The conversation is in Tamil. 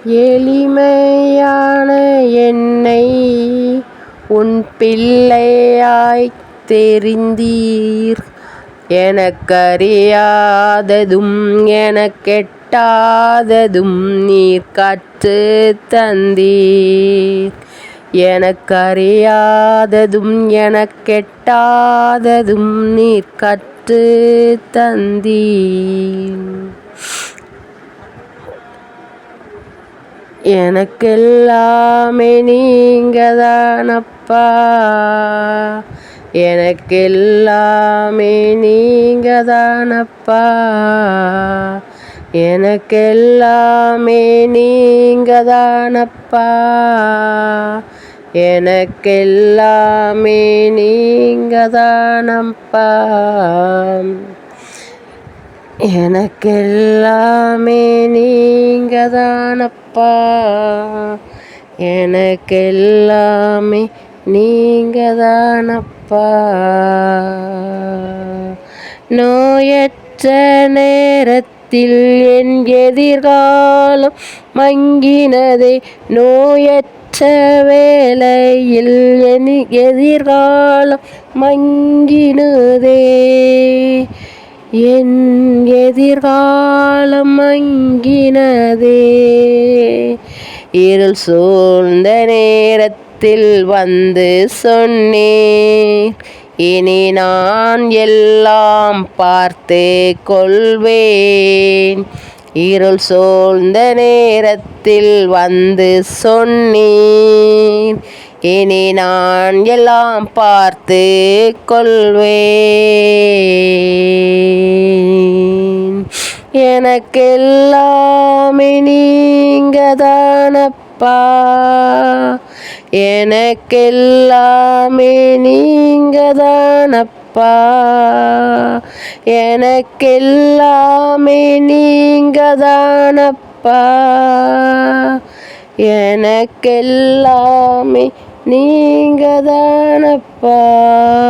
எளிமையான என்னை உன் பிள்ளையாய்த் தெரிந்தீர். எனக்கறியாததும் எனக்கெட்டாததும் நீர் கற்றுத் தந்தீர். எனக்கறியாததும் எனக்கெட்டாததும் நீர் கற்றுத் தந்தீர். எனக்கெல்லாமே நீங்கதானப்பா. எனக்கெல்லாமே நீங்கதானப்பா. எனக்கெல்லாமே நீங்கதானப்பா. எனக்கெல்லாமே நீங்கதானப்பா. எனக்கெல்லாமே நீங்கதானப்பா. எனக்கெல்லாமே நீங்கதானப்பா. நோயற்ற நேரத்தில் என் எதிர்காலம் மங்கினதே. நோயற்ற வேளையில் என் எதிர்காலம் மங்கினதே. என் எதிர்காலம் மங்கினதே. இருள் சூழ்ந்த நேரத்தில் வந்து சொன்னீர். இனி நான் எல்லாம் பார்த்து கொள்வேன். இருள் சூழ்ந்த நேரத்தில் வந்து சொன்னீர். இனி நான் எல்லாம் பார்த்து கொள்வேன். எனக்கெல்லாமே நீங்கதானப்பா. எனக்கெல்லாமே நீங்கதானப்பா. எனக்கெல்லாமே நீங்கதானப்பா. எனக்கெல்லாமே நீங்கதானப்பா.